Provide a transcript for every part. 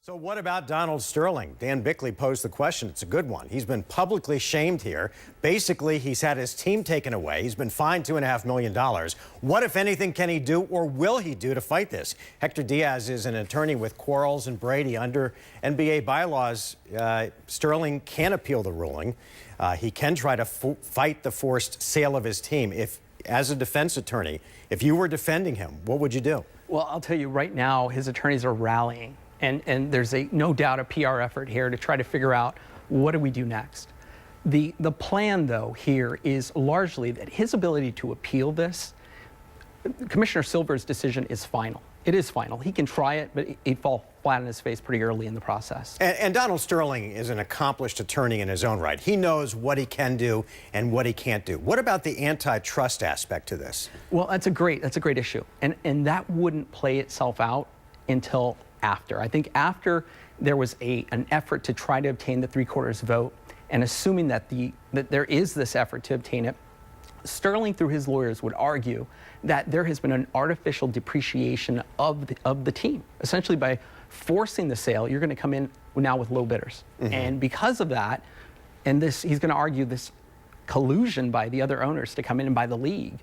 So what about Donald Sterling? Dan Bickley posed the question. It's a good one. He's been publicly shamed here. Basically, he's had his team taken away. He's been fined $2.5 million. What, if anything, can he do or will he do to fight this? Hector Diaz is an attorney with Quarles and Brady. Under NBA bylaws, Sterling can appeal the ruling. He can try to fight the forced sale of his team. As a defense attorney, if you were defending him, what would you do? Well, I'll tell you right now, his attorneys are rallying. And there's no doubt a PR effort here to try to figure out what do we do next. The plan, though, here is largely that his ability to appeal this, Commissioner Silver's decision is final. It is final. He can try it, but he'd fall flat on his face pretty early in the process. And Donald Sterling is an accomplished attorney in his own right. He knows what he can do and what he can't do. What about the antitrust aspect to this? Well, that's a great issue. And that wouldn't play itself out until after. I think after there was an effort to try to obtain the 3/4 vote, and assuming that there is this effort to obtain it, Sterling, through his lawyers, would argue that there has been an artificial depreciation of the team. Essentially, by forcing the sale, you're going to come in now with low bidders. Mm-hmm. And because of that, he's going to argue this collusion by the other owners to come in and buy the league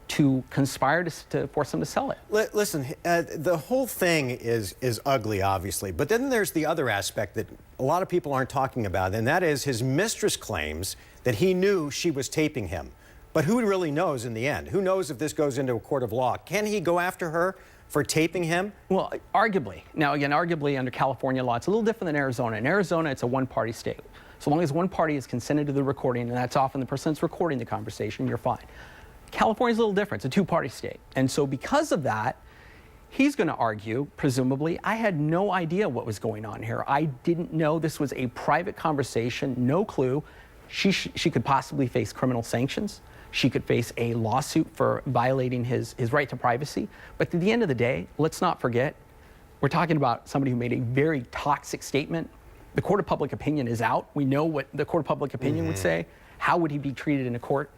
to conspire to force them to sell it. Listen, the whole thing is ugly, obviously, but then there's the other aspect that a lot of people aren't talking about, and that is his mistress claims that he knew she was taping him. But who really knows in the end? Who knows if this goes into a court of law? Can he go after her for taping him? Well, arguably. Now, again, arguably under California law, it's a little different than Arizona. In Arizona, it's a one-party state. So long as one party has consented to the recording, and that's often the person that's recording the conversation, you're fine. California's a little different. It's a two-party state. And so because of that, he's going to argue, presumably, I had no idea what was going on here. I didn't know this was a private conversation, no clue. She could possibly face criminal sanctions. She could face a lawsuit for violating his right to privacy. But at the end of the day, let's not forget, we're talking about somebody who made a very toxic statement. The court of public opinion is out. We know what the court of public opinion would say. How would he be treated in a court?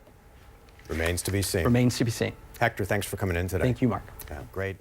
Remains to be seen. Remains to be seen. Hector, thanks for coming in today. Thank you, Mark. Yeah, great.